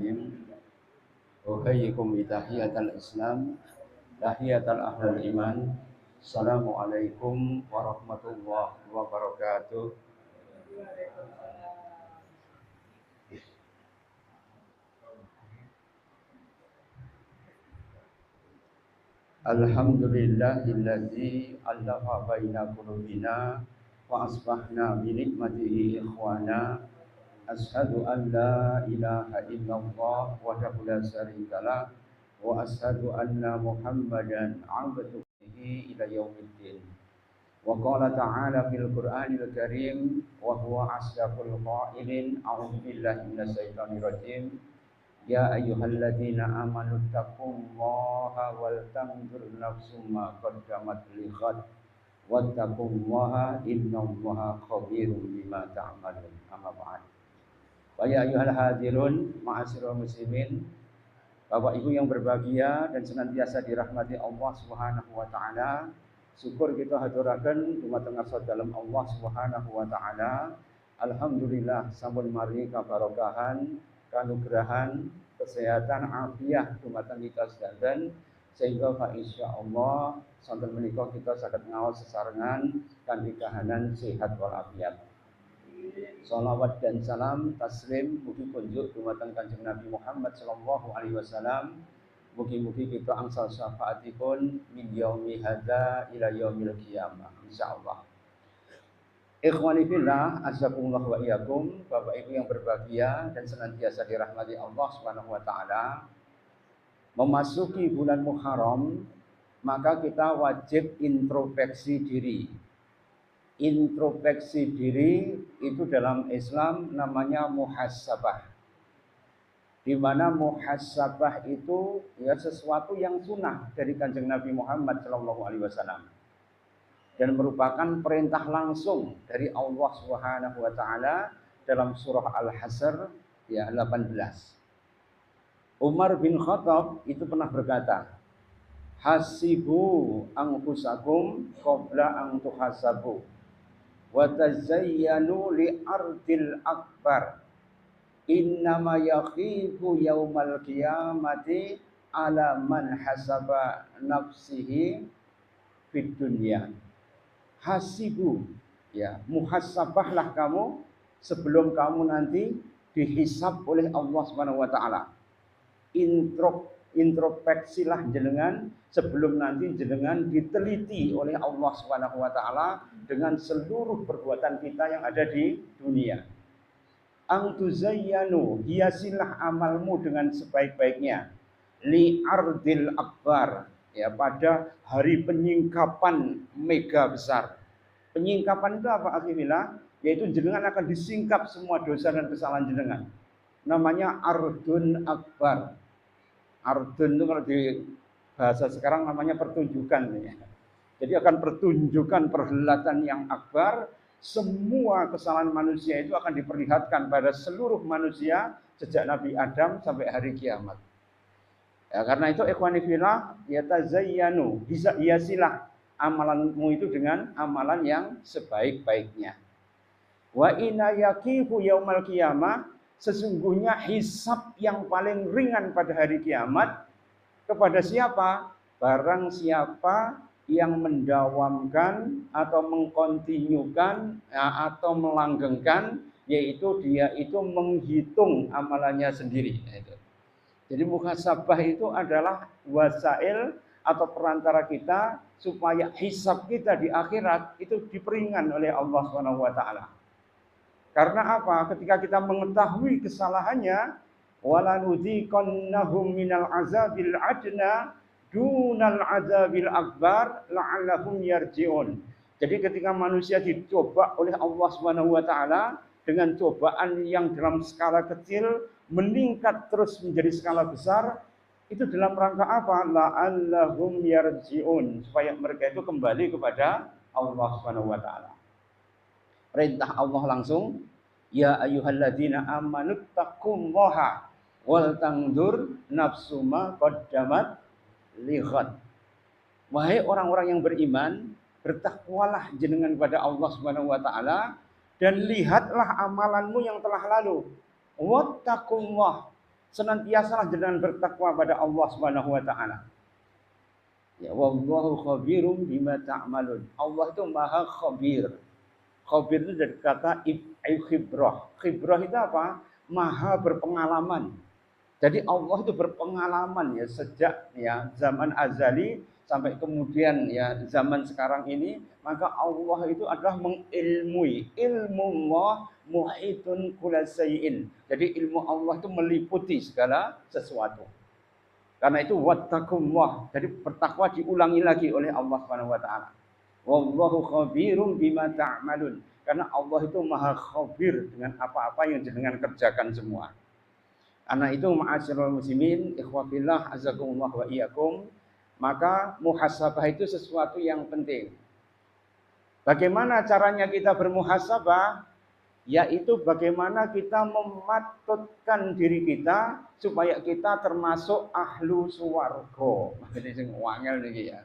Bismillahirrahmanirrahim. Uhayyikum bitahiyatal Islam, tahiyatal ahlul iman. Assalamualaikum warahmatullahi wabarakatuh. Alhamdulillahilladzi allafa baina qulubina wa asbahna bi ni'matihi ikhwana. Ashhadu an la ilaha illallah wahdahu la syarikalah wa ashhadu anna Muhammadan abduhu ila yaumiddin. Wa qala ta'ala fil Qur'anil Karim wa huwa asdaqul qailin a'udzu billahi minasy syaithanir rajim. Ya ayyuhalladzina amanu taqullaha wal tanzur nafsum ma qaddamat lighad wattaqullaha innallaha khabirum bima ta'malun. Amma ba'd. Wa ya ayyuhal hadirun ma'asyiral muslimin, Bapak Ibu yang berbahagia dan senantiasa dirahmati Allah Subhanahu wa taala. Syukur kita haturaken dumateng asal dalam Allah Subhanahu wa taala. Alhamdulillah sampun maringi kabarokahan, kanugrahan, kesehatan, afiat dumateng kita sedanten sehingga fa insyaallah sonten menika kita saged ngaos sesarengan kanthi kahanan sehat walafiat. Salawat dan salam taslim mugi kunjuk dumateng Kanjeng Nabi Muhammad sallallahu alaihi wasallam. Mugi-mugi kita angsal syafaatipun min yaumi hadza ila yaumil qiyamah insyaallah. Ikhwani fillah, azakumullah wa iyyakum, Bapak Ibu yang berbahagia dan senantiasa dirahmati Allah Subhanahu wa taala. Memasuki bulan Muharram, maka kita wajib introspeksi diri. Introspeksi diri itu dalam Islam namanya muhasabah. Di mana muhasabah itu ya sesuatu yang sunnah dari Kanjeng Nabi Muhammad SAW dan merupakan perintah langsung dari Allah Subhanahu wa taala dalam surah Al-Hasr ya 18. Umar bin Khattab itu pernah berkata, "Hasibu anfusakum qabla an tuhasabu. Wa tazayyanu li ardil akbar. Innama yakhifu yaumal qiyamati ala man hasaba nafsihi fid dunya." Hasibu, ya, muhasabahlah kamu sebelum kamu nanti dihisab oleh Allah Subhanahu wa taala. Introspeksilah jenengan sebelum nanti jenengan diteliti oleh Allah Subhanahu wa taala dengan seluruh perbuatan kita yang ada di dunia. Angtuzayyanu, hiasilah amalmu dengan sebaik-baiknya. Li ardil akbar, ya, pada hari penyingkapan mega besar. Penyingkapan itu apa akhirnya? Yaitu jenengan akan disingkap semua dosa dan kesalahan jenengan. Namanya ardun akbar. Ardun itu kalau di bahasa sekarang namanya pertunjukan. Ya. Jadi akan pertunjukan perhelatan yang akbar. Semua kesalahan manusia itu akan diperlihatkan pada seluruh manusia sejak Nabi Adam sampai hari kiamat. Ya, karena itu ikhwani fillah, yatazayyanu, hiasilah amalanmu itu dengan amalan yang sebaik-baiknya. Wa inna yaqifu yaumal qiyamah, sesungguhnya hisab yang paling ringan pada hari kiamat kepada siapa? Barang siapa yang mendawamkan atau mengkontinyukan atau melanggengkan, yaitu dia itu menghitung amalannya sendiri. Jadi muhasabah itu adalah wasail atau perantara kita supaya hisab kita di akhirat itu diperingan oleh Allah Subhanahu wa taala. Karena apa? Ketika kita mengetahui kesalahannya, walanudziqannahum minal azabil adna dunal azabil akbar la'allahum yarji'un. Jadi ketika manusia dicoba oleh Allah Subhanahu wa taala dengan cobaan yang dalam skala kecil meningkat terus menjadi skala besar, itu dalam rangka apa? La'allahum yarji'un, supaya mereka itu kembali kepada Allah Subhanahu wa taala. Perintah Allah langsung, ya ayyuhalladzina amanu taqullaha wal tanzur nafsum ma qaddamat lighad. Wahai orang-orang yang beriman, bertakwalah jenengan kepada Allah Subhanahu wa taala dan lihatlah amalanmu yang telah lalu. Wattaqullah, senantiasalah jenengan bertakwa pada Allah Subhanahu wa taala. Ya, wallahu khabirum bima ta'malun. Allah itu maha khabir. Khabir itu dari kata khibrah. Khibrah itu apa? Maha berpengalaman. Jadi Allah itu berpengalaman ya sejak ya zaman azali sampai kemudian ya zaman sekarang ini, maka Allah itu adalah mengilmui. Ilmu Allah muhitun kullasyai'in. Jadi ilmu Allah itu meliputi segala sesuatu. Karena itu wattaqullah. Jadi bertakwa diulangi lagi oleh Allah Subhanahu wa taala. Wallahu khabirum bima ta'malun. Karena Allah itu maha khabir dengan apa-apa yang jenengan kerjakan semua. Karena itu ma'asyiral muslimin, ikhwafillah azakumullah wa iyyakum, maka muhasabah itu sesuatu yang penting. Bagaimana caranya kita bermuhasabah? Yaitu bagaimana kita mematutkan diri kita supaya kita termasuk ahlu swarga. Ini sing wangel niki ya.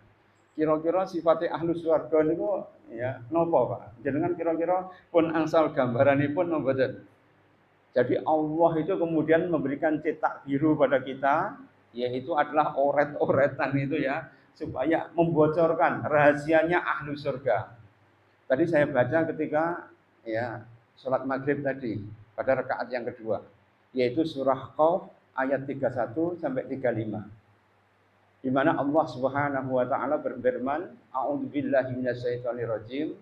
Kira-kira sifatnya ahlu swarga niku ya napa, Pak? Jenengan kira-kira pun angsal gambaranipun napa mboten? Jadi Allah itu kemudian memberikan cetak biru pada kita, yaitu adalah oret-oretan itu ya, supaya membocorkan rahasianya ahlu surga. Tadi saya baca ketika ya sholat maghrib tadi pada rakaat yang kedua, yaitu surah Qaf ayat 31 sampai 35, di mana Allah Subhanahu wa taala berfirman, a'udzubillahi minasyaitonirrajim,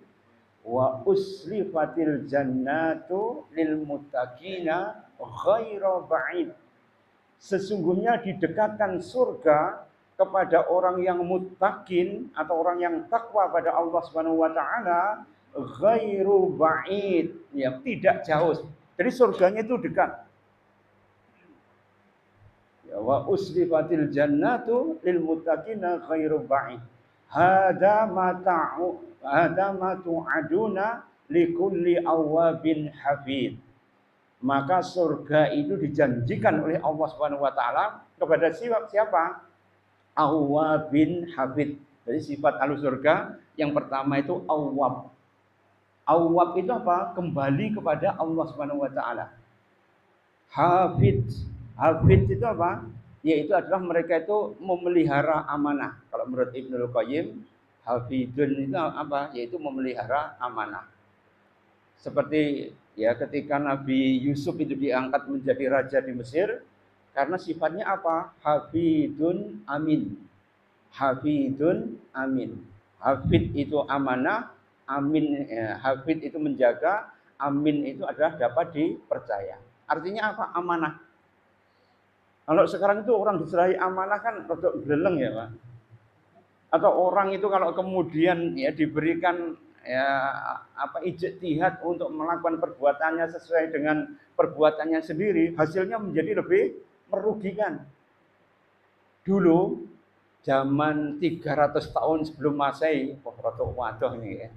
wa uslifatil jannatu lil muttaqina ghaira ba'id. Sesungguhnya didekatkan surga kepada orang yang muttaqin atau orang yang takwa pada Allah Subhanahu wa taala ghairu ba'id, ya tidak jauh. Jadi surganya itu dekat. Ya, wa uslifatil jannatu lil muttaqina ghairu ba'id. Hada ma tu'aduna likulli awabin hafid. Maka surga itu dijanjikan oleh Allah Subhanahu wa taala kepada siapa? Awabin hafid. Jadi sifat ahlu surga yang pertama itu awab. Awab itu apa? Kembali kepada Allah Subhanahu wa taala. Hafid. Hafid itu apa? Yaitu adalah mereka itu memelihara amanah. Kalau menurut Ibnul Qayyim, hafidun itu apa? Yaitu memelihara amanah. Seperti ya ketika Nabi Yusuf itu diangkat menjadi raja di Mesir, karena sifatnya apa? Hafidun amin. Hafidun amin. Hafid itu amanah, amin hafid itu menjaga, amin itu adalah dapat dipercaya. Artinya apa? Amanah. Kalau sekarang itu orang diserahi amanah kan rodok geleng ya, Pak. Atau orang itu kalau kemudian ya diberikan ya apa ijtihad untuk melakukan perbuatannya sesuai dengan perbuatannya sendiri, hasilnya menjadi lebih merugikan. Dulu zaman 300 tahun sebelum Masehi, rodok waduh ini ya.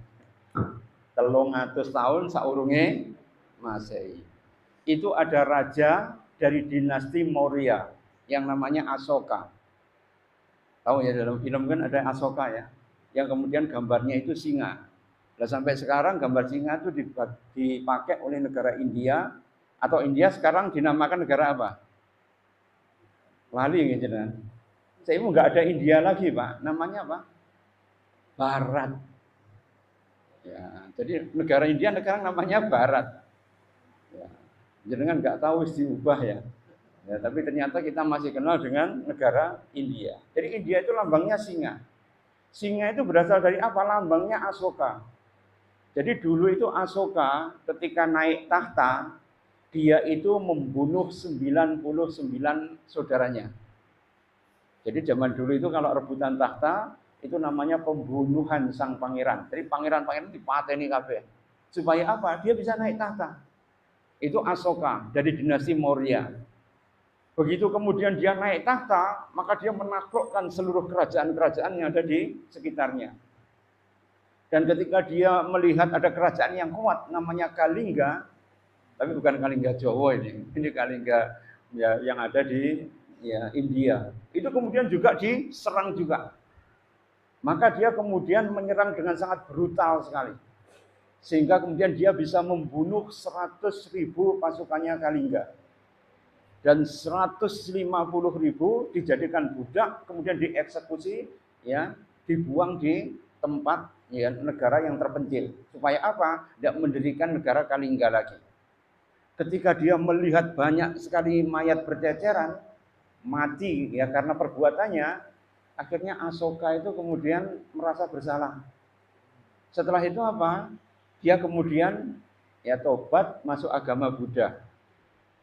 300 tahun saurunge Masehi. Itu ada raja dari dinasti Maurya yang namanya Asoka. Tahu ya, dalam film kan ada Asoka ya, yang kemudian gambarnya itu singa. Nah, sampai sekarang gambar singa itu dipakai oleh negara India, atau India sekarang dinamakan negara apa? Lali gitu kan. Saya nggak ada India lagi, Pak. Namanya apa? Barat. Ya, jadi negara India sekarang namanya Barat. Ya, jenengan nggak tahu diubah ya. Ya, tapi ternyata kita masih kenal dengan negara India. Jadi India itu lambangnya singa. Singa itu berasal dari apa? Lambangnya Asoka. Jadi dulu itu Asoka ketika naik tahta, dia itu membunuh 99 saudaranya. Jadi zaman dulu itu kalau rebutan tahta, itu namanya pembunuhan sang pangeran. Jadi pangeran-pangeran dipateni kabeh. Supaya apa? Dia bisa naik tahta. Itu Asoka dari dinasti Maurya. Begitu kemudian dia naik tahta, maka dia menaklukkan seluruh kerajaan-kerajaan yang ada di sekitarnya. Dan ketika dia melihat ada kerajaan yang kuat, namanya Kalingga, tapi bukan Kalingga Jawa ini Kalingga ya, yang ada di ya, India. Itu kemudian juga diserang juga. Maka dia kemudian menyerang dengan sangat brutal sekali. Sehingga kemudian dia bisa membunuh 100.000 pasukannya Kalingga. dan 150.000 dijadikan budak, kemudian dieksekusi, ya, dibuang di tempat, ya, negara yang terpencil. Supaya apa? Tidak mendirikan negara Kalingga lagi. Ketika dia melihat banyak sekali mayat berceceran, mati, ya, karena perbuatannya, akhirnya Asoka itu kemudian merasa bersalah. Setelah itu apa? Dia kemudian, ya, tobat masuk agama Buddha.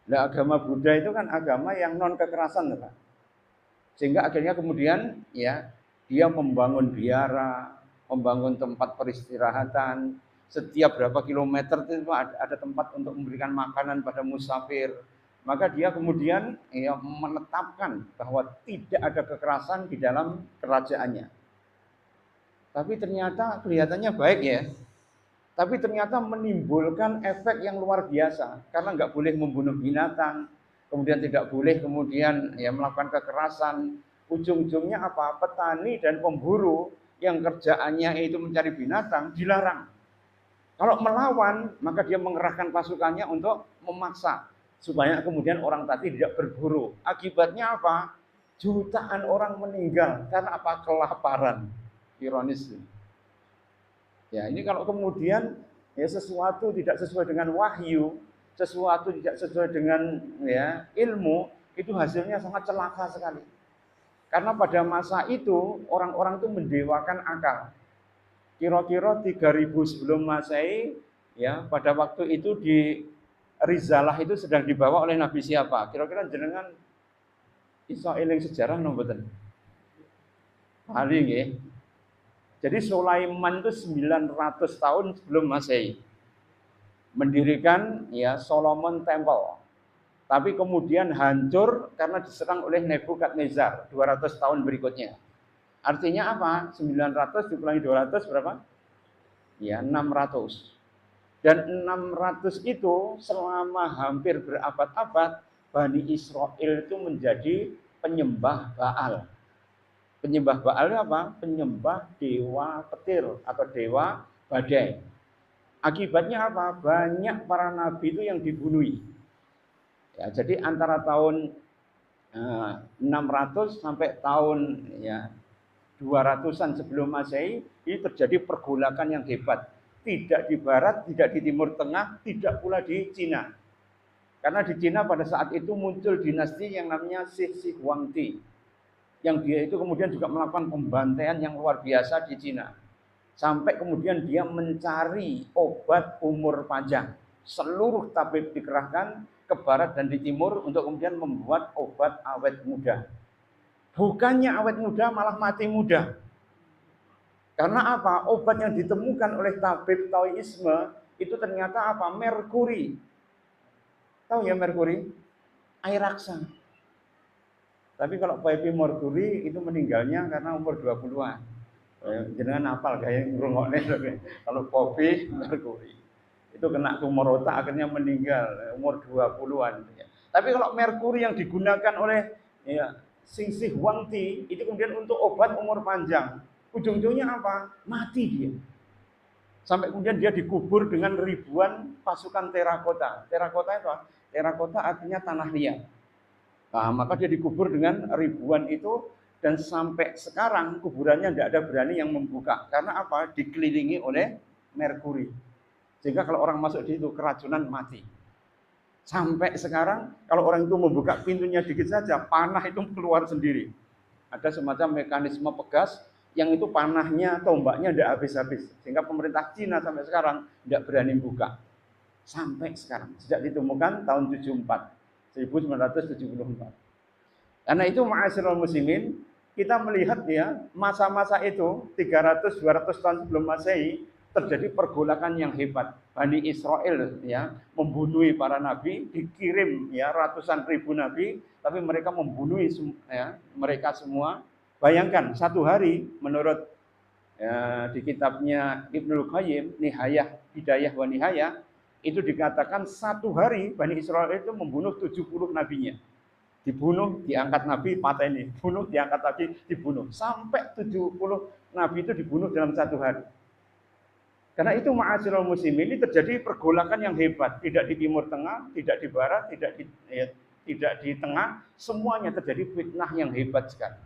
Nah, agama Buddha itu kan agama yang non kekerasan, Pak. Sehingga akhirnya kemudian, ya, dia membangun biara, membangun tempat peristirahatan. Setiap berapa kilometer itu ada tempat untuk memberikan makanan pada musafir. Maka dia kemudian, ya, menetapkan bahwa tidak ada kekerasan di dalam kerajaannya. Tapi ternyata kelihatannya baik, ya. Tapi ternyata menimbulkan efek yang luar biasa. Karena nggak boleh membunuh binatang, kemudian tidak boleh kemudian, ya, melakukan kekerasan. Ujung-ujungnya apa? Petani dan pemburu yang kerjaannya itu mencari binatang dilarang. Kalau melawan, maka dia mengerahkan pasukannya untuk memaksa supaya kemudian orang tadi tidak berburu. Akibatnya apa? Jutaan orang meninggal karena apa? Kelaparan. Ironis. Ya, ini kalau kemudian, ya, sesuatu tidak sesuai dengan wahyu, sesuatu tidak sesuai dengan, ya, ilmu, itu hasilnya sangat celaka sekali. Karena pada masa itu orang-orang itu mendewakan akal. Kira-kira 3000 sebelum Masehi, ya, pada waktu itu di Rizalah itu sedang dibawa oleh Nabi siapa? Kira-kira jenengan iso eling sejarah nomboten? Paling, nggih. Jadi Sulaiman itu 900 tahun sebelum Masehi mendirikan, ya, Solomon Temple. Tapi kemudian hancur karena diserang oleh Nebukadnezar 200 tahun berikutnya. Artinya apa? 900 dikurangi 200 berapa? Ya, 600. Dan 600 itu selama hampir berabad-abad Bani Israel itu menjadi penyembah Baal. Penyembah Baal apa? Penyembah dewa petir atau dewa badai. Akibatnya apa? Banyak para nabi itu yang dibunuh. Ya, jadi antara tahun 600 sampai tahun, ya, 200-an sebelum Masehi ini terjadi pergolakan yang hebat. Tidak di barat, tidak di timur tengah, tidak pula di Cina. Karena di Cina pada saat itu muncul dinasti yang namanya Shih Huangdi. Yang dia itu kemudian juga melakukan pembantaian yang luar biasa di Cina. Sampai kemudian dia mencari obat umur panjang. Seluruh tabib dikerahkan ke barat dan di timur untuk kemudian membuat obat awet muda. Bukannya awet muda, malah mati muda. Karena apa? Obat yang ditemukan oleh tabib Taoisme itu ternyata apa? Merkuri. Tahu ya merkuri? Air raksa. Tapi kalau Papi Merkuri itu meninggalnya karena umur 20-an. Jenengan hafal gaya ngrungokne. Kalau Papi Merkuri itu kena tumor otak akhirnya meninggal umur 20-an. Tapi kalau merkuri yang digunakan oleh, ya, Shih Huangdi itu kemudian untuk obat umur panjang. Ujung-ujungnya apa? Mati dia. Sampai kemudian dia dikubur dengan ribuan pasukan terakota. Terakota itu apa? Terakota artinya tanah liat. Nah, maka dia dikubur dengan ribuan itu dan sampai sekarang kuburannya tidak ada berani yang membuka. Karena apa? Dikelilingi oleh merkuri. Sehingga kalau orang masuk di situ keracunan mati. Sampai sekarang kalau orang itu membuka pintunya dikit saja, panah itu keluar sendiri. Ada semacam mekanisme pegas yang itu panahnya, tombaknya tidak habis-habis. Sehingga pemerintah Cina sampai sekarang tidak berani buka. Sampai sekarang. Sejak ditemukan tahun 1974. Karena itu ma'asyiral muslimin, kita melihat, ya, masa-masa itu 300-200 tahun sebelum Masehi terjadi pergolakan yang hebat. Bani Israel, ya, membunuh para nabi, dikirim, ya, ratusan ribu nabi, tapi mereka membunuh, ya, mereka semua. Bayangkan satu hari menurut, ya, di kitabnya Ibnul Qayyim, Nihayah Hidayah wa Nihayah, itu dikatakan satu hari Bani Israel itu membunuh 70 nabinya. Dibunuh, diangkat nabi, pateni, bunuh, diangkat nabi, dibunuh. Sampai 70 nabi itu dibunuh dalam satu hari. Karena itu ma'asyiral muslimin ini terjadi pergolakan yang hebat. Tidak di timur tengah, tidak di barat, tidak di, ya, tidak di tengah, semuanya terjadi fitnah yang hebat sekali.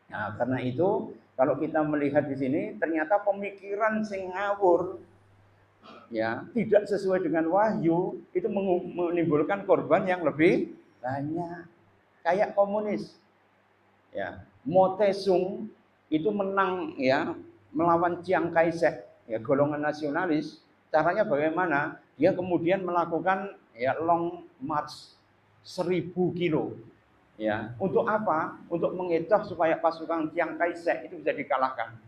Nah, karena itu kalau kita melihat di sini ternyata pemikiran sing ngawur ya, tidak sesuai dengan wahyu itu menimbulkan korban yang lebih banyak. Kayak komunis. Ya, Mao Tse-tung itu menang ya melawan Chiang Kai-shek, ya golongan nasionalis. Caranya bagaimana? Dia kemudian melakukan ya long march 1000 kilo. Ya, untuk apa? Untuk mengecoh supaya pasukan Chiang Kai-shek itu bisa dikalahkan.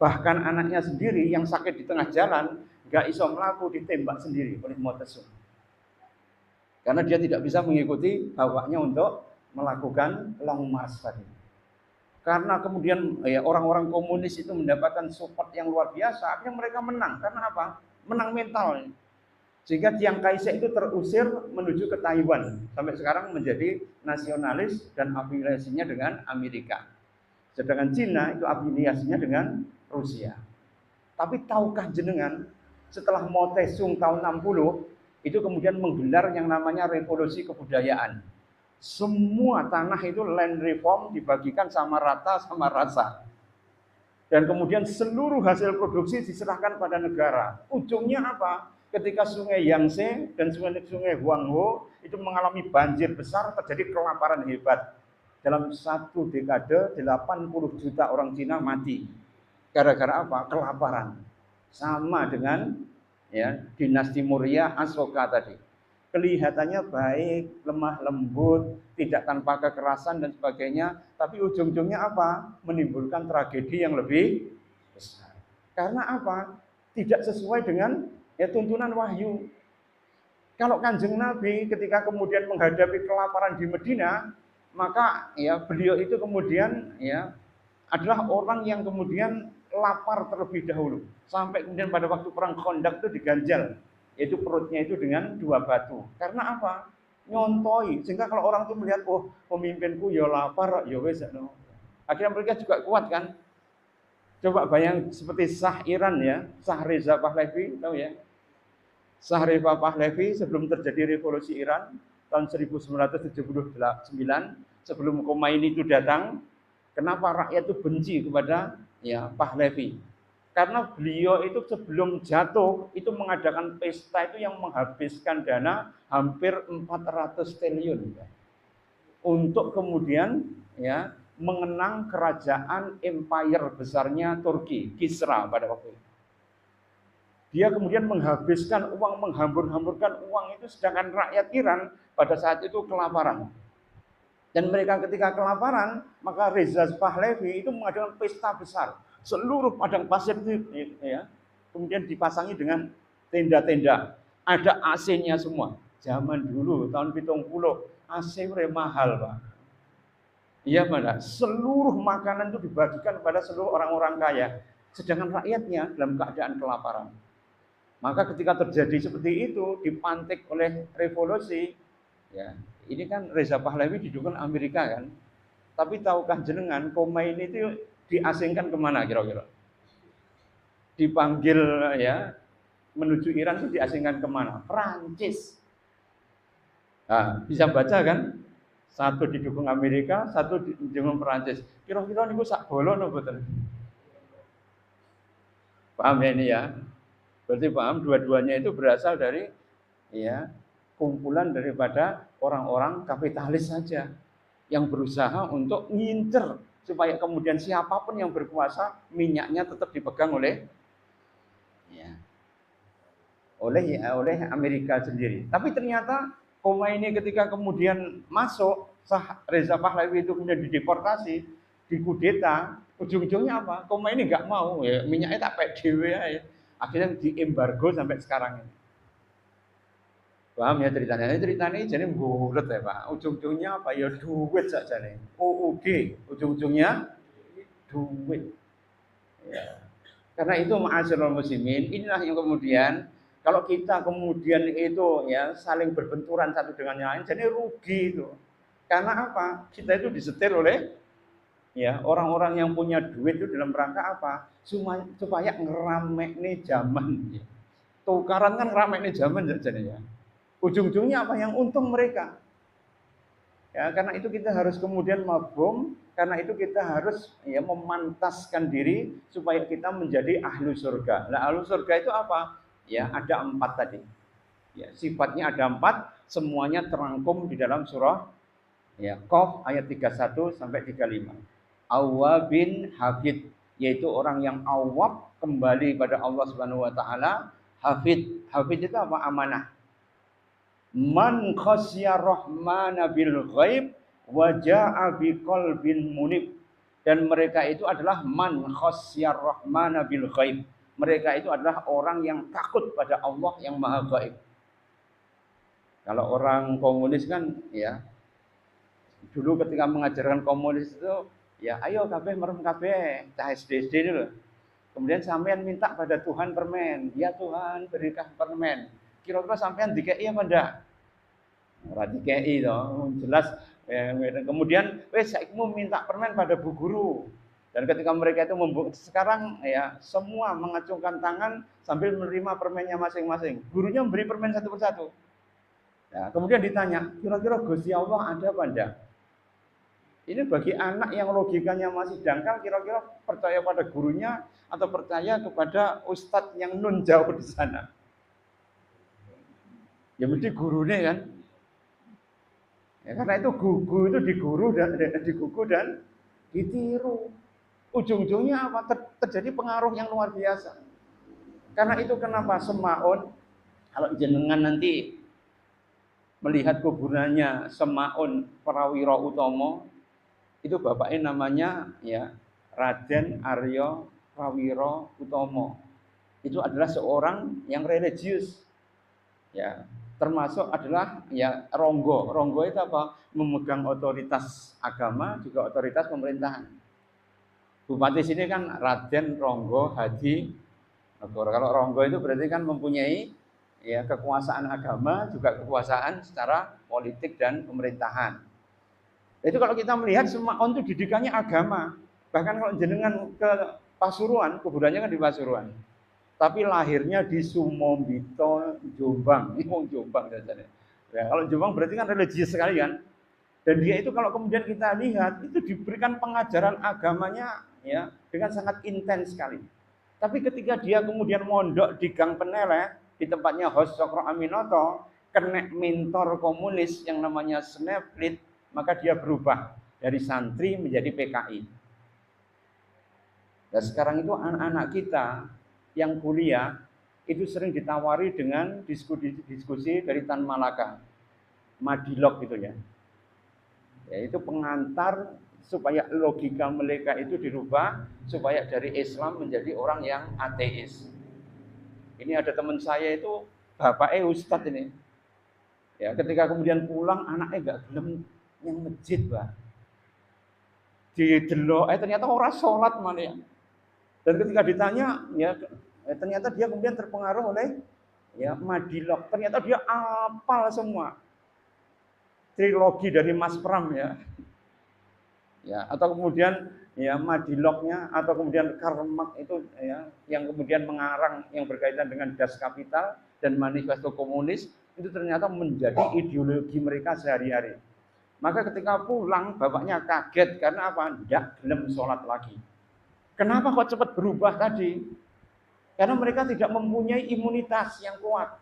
Bahkan anaknya sendiri yang sakit di tengah jalan nggak iso melaku, ditembak sendiri oleh Mao Tse-tung. Karena dia tidak bisa mengikuti bapaknya untuk melakukan long march tadi. Karena kemudian ya, orang-orang komunis itu mendapatkan support yang luar biasa, akhirnya mereka menang. Karena apa? Menang mental. Sehingga Chiang Kai-shek itu terusir menuju ke Taiwan. Sampai sekarang menjadi nasionalis dan afiliasinya dengan Amerika. Sedangkan Cina itu afiliasinya dengan Rusia. Tapi tahukah jenengan, setelah Mao Tse-tung tahun 60, itu kemudian menggelar yang namanya revolusi kebudayaan. Semua tanah itu land reform dibagikan sama rata sama rasa. Dan kemudian seluruh hasil produksi diserahkan pada negara. Ujungnya apa? Ketika sungai Yangtze dan sungai Huanghe itu mengalami banjir besar, terjadi kelaparan hebat. Dalam satu dekade 80 juta orang Cina mati. Gara-gara apa? Kelaparan. Sama dengan ya, dinasti Maurya Asoka tadi. Kelihatannya baik, lemah lembut, tidak tanpa kekerasan dan sebagainya, tapi ujung-ujungnya apa? Menimbulkan tragedi yang lebih besar. Karena apa? Tidak sesuai dengan ya tuntunan wahyu. Kalau Kanjeng Nabi ketika kemudian menghadapi kelaparan di Medina, maka ya beliau itu kemudian ya adalah orang yang kemudian lapar terlebih dahulu, sampai kemudian pada waktu perang Khandaq itu diganjal, yaitu perutnya itu dengan 2 batu. Karena apa? Nyontoi. Sehingga kalau orang itu melihat, oh pemimpinku ya lapar, ya wes. Akhirnya mereka juga kuat kan. Coba bayang seperti Shah Iran ya, Shah Reza Pahlavi, tahu ya? Shah Reza Pahlavi sebelum terjadi revolusi Iran tahun 1979, sebelum Khomeini itu datang, kenapa rakyat itu benci kepada ya Pahlavi? Karena beliau itu sebelum jatuh itu mengadakan pesta itu yang menghabiskan dana hampir 400 triliun untuk kemudian ya mengenang kerajaan empire besarnya Turki, Kisra pada waktu itu. Dia kemudian menghabiskan uang, menghambur-hamburkan uang itu, sedangkan rakyat Iran pada saat itu kelaparan. Dan mereka ketika kelaparan, maka Reza Pahlavi itu mengadakan pesta besar. Seluruh padang pasir itu ya, kemudian dipasangi dengan tenda-tenda. Ada AC-nya semua. Zaman dulu tahun 70 AC mahal, Pak. Iya, mana? Seluruh makanan itu dibagikan kepada seluruh orang-orang kaya, sedangkan rakyatnya dalam keadaan kelaparan. Maka ketika terjadi seperti itu, dipantik oleh revolusi, ya, ini kan Reza Pahlavi didukung Amerika kan. Tapi tahukah jenengan Khomeini itu diasingkan kemana kira-kira? Dipanggil ya menuju Iran itu diasingkan kemana? Prancis. Nah, bisa baca kan? Satu didukung Amerika, satu didukung Prancis. Kira-kira niku sak bolon apa betul? Paham ya ini ya? Berarti paham dua-duanya itu berasal dari ya kumpulan daripada orang-orang kapitalis saja yang berusaha untuk ngincer supaya kemudian siapapun yang berkuasa minyaknya tetap dipegang oleh Amerika sendiri. Tapi ternyata Khomeini ketika kemudian masuk, Reza Pahlavi itu kemudian dideportasi, dikudeta, ujung-ujungnya apa? Khomeini nggak mau, ya minyaknya tak pakai dewe ya. Akhirnya diembargo sampai sekarang ini. Paham ya ceritanya? Ini ceritanya jadi bulat ya Pak. Ujung-ujungnya apa? Ya duit saja nih. UUD, ujung-ujungnya duit. Ya. Karena itu ma'asyiral muslimin, inilah yang kemudian kalau kita kemudian itu ya saling berbenturan satu dengan yang lain, jadi rugi itu. Karena apa? Kita itu disetir oleh ya orang-orang yang punya duit itu dalam rangka apa? Supaya ngeramekne zaman. Tukaran kan ngeramekne zaman jadi ya. Ujung-ujungnya apa yang untung mereka? Ya, karena itu kita harus kemudian mabum, karena itu kita harus ya memantaskan diri supaya kita menjadi ahlu surga. Nah, ahlu surga itu apa? Ya, ada 4 tadi. Ya, sifatnya ada 4, semuanya terangkum di dalam surah ya, Qaf ayat 31 sampai 35. Awwabin hafid, yaitu orang yang awwab kembali pada Allah Subhanahu wa taala. Hafid, hafid itu apa? Amanah. Man khasya rahmana bil ghaib wa jaa biqalbin munib. Dan mereka itu adalah man khasya rahmana bil ghaib. Mereka itu adalah orang yang takut pada Allah yang maha gaib. Kalau orang komunis kan ya, dulu ketika mengajarkan komunis itu ya ayo kabeh merem kabeh, cah SD ini loh. Kemudian sampean minta pada Tuhan permen, ya Tuhan berikan permen. Kira-kira sampean dikei apa ndak? Ora dikei toh, jelas. Kemudian wes saiki mau minta permen pada Bu Guru. Dan ketika mereka itu sekarang ya semua mengacungkan tangan sambil menerima permennya masing-masing. Gurunya memberi permen satu persatu. Nah, kemudian ditanya, kira-kira Gusti Allah ada apa enggak? Ini bagi anak yang logikanya masih dangkal, kira-kira percaya pada gurunya atau percaya kepada ustadz yang nun jauh di sana? Ya mesti gurunya kan. Ya, karena itu gugu itu digugu dan ditiru. Ujung-ujungnya apa? Terjadi pengaruh yang luar biasa. Karena itu kenapa Semaun, kalau jenengan nanti melihat kuburannya Semaun Prawira Utomo, itu bapaknya namanya ya Raden Arya Prawira Utomo. Itu adalah seorang yang religius, ya termasuk adalah ya Ronggo. Ronggo itu apa? Memegang otoritas agama juga otoritas pemerintahan. Bupati sini kan Raden Ronggo Hadi Negoro. Kalau Ronggo itu berarti kan mempunyai ya kekuasaan agama juga kekuasaan secara politik dan pemerintahan. Itu kalau kita melihat Semaun itu didikannya agama. Bahkan kalau jenengan ke Pasuruan, kuburannya kan di Pasuruan. Tapi lahirnya di Sumombito, Jombang. Ini wong Jombang saja. Ya, kalau Jombang berarti kan religius sekali kan. Dan dia itu kalau kemudian kita lihat itu diberikan pengajaran agamanya ya dengan sangat intens sekali. Tapi ketika dia kemudian mondok di Gang Peneleh, di tempatnya Hos Cokro Aminoto, kena mentor komunis yang namanya Sneflit, maka dia berubah dari santri menjadi PKI. Dan sekarang itu anak-anak kita yang kuliah itu sering ditawari dengan diskusi dari Tan Malaka, Madilog gitu ya. Yaitu pengantar supaya logika mereka itu dirubah supaya dari Islam menjadi orang yang ateis. Ini ada teman saya itu bapaknya ustadz ini. Ya, ketika kemudian pulang anaknya enggak gelem yang masjid, Pak. Didelok ternyata orang sholat mana ya. Dan ketika ditanya ya ternyata dia kemudian terpengaruh oleh ya Madilog. Ternyata dia apal semua. Trilogi dari Mas Pram ya. Ya, atau kemudian ya Madilognya atau kemudian Karl Marx itu ya yang kemudian mengarang yang berkaitan dengan Das Kapital dan Manifesto Komunis itu ternyata menjadi ideologi mereka sehari-hari. Maka ketika pulang bapaknya kaget karena apa? Tidak gelem sholat lagi. Kenapa kok cepat berubah tadi? Karena mereka tidak mempunyai imunitas yang kuat.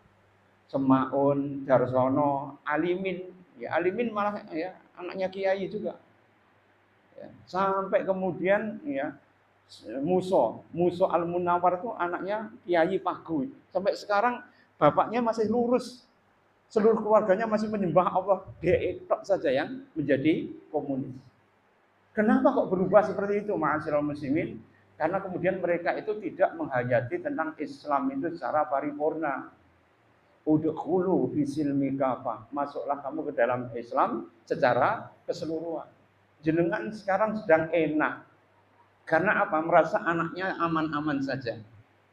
Semaun, Darsono, Alimin, ya Alimin malah ya anaknya Kiai juga. Ya, sampai kemudian ya Muso Al-Munawar itu anaknya Kiai Pagu. Sampai sekarang bapaknya masih lurus. Seluruh keluarganya masih menyembah Allah. Dia itu saja yang menjadi komunis. Kenapa kok berubah seperti itu, ma'asyiral muslimin? Karena kemudian mereka itu tidak menghayati tentang Islam itu secara paripurna. Udkhulu fi silmi kafah. Masuklah kamu ke dalam Islam secara keseluruhan. Jenengan sekarang sedang enak. Karena apa? Merasa anaknya aman-aman saja.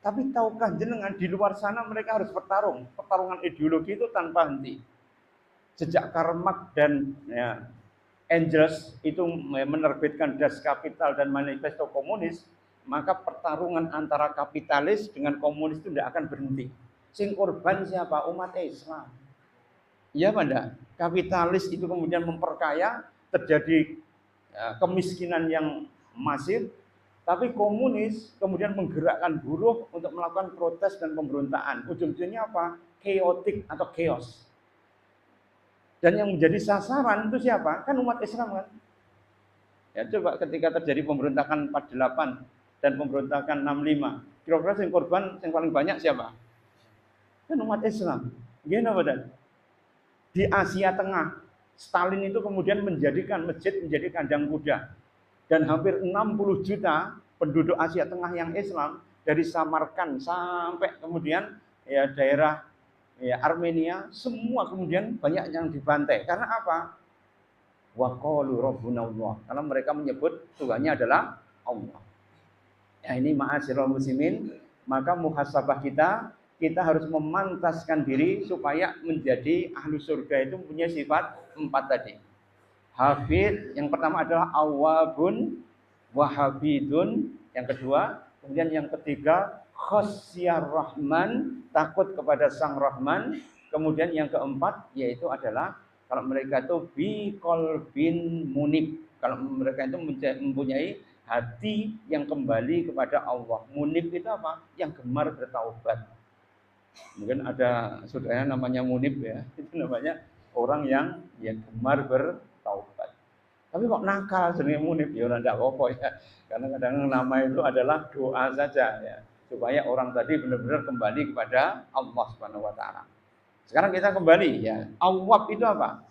Tapi tahukah jenengan di luar sana mereka harus bertarung. Pertarungan ideologi itu tanpa henti. Sejak Karl Marx dan ya, Engels itu menerbitkan Das Kapital dan Manifesto Komunis, maka pertarungan antara kapitalis dengan komunis itu tidak akan berhenti. Sing korban siapa? Umat Islam. Iya pada kapitalis itu kemudian memperkaya, terjadi kemiskinan yang masif, tapi komunis kemudian menggerakkan buruh untuk melakukan protes dan pemberontakan. Ujung-ujungnya apa? Chaotic atau chaos. Dan yang menjadi sasaran itu siapa? Kan umat Islam kan. Ya coba ketika terjadi pemberontakan 48 dan pemberontakan 65, kira-kira yang korban yang paling banyak siapa? Kan umat Islam. Gimana badan? Di Asia Tengah, Stalin itu kemudian menjadikan masjid menjadi kandang kuda. Dan hampir 60 juta penduduk Asia Tengah yang Islam dari Samarkand sampai kemudian ya daerah ya Armenia, semua kemudian banyak yang dibantai. Karena apa? Wa qalu rabbuna Allah. Karena mereka menyebut Tuhannya adalah Allah. Ya ini ma'asyiral muslimin, maka muhasabah kita harus memantaskan diri supaya menjadi ahlu surga itu mempunyai sifat 4 tadi. Hafid, yang pertama adalah awabun, wahabidun, yang kedua, kemudian yang ketiga khasyar rahman, takut kepada sang rahman, kemudian yang keempat yaitu adalah kalau mereka itu biqalbin munib, kalau mereka itu mempunyai hati yang kembali kepada Allah. Munib itu apa? Yang gemar bertaubat. Mungkin ada saudaranya namanya munib ya, itu namanya orang yang gemar bertaubat. Tapi kok nakal jenenge munib ya ora ndak apa-apa ya. Karena kadang nama itu adalah doa saja ya, supaya orang tadi benar-benar kembali kepada Allah Subhanahu wa taala. Sekarang kita kembali ya. Awwab itu apa?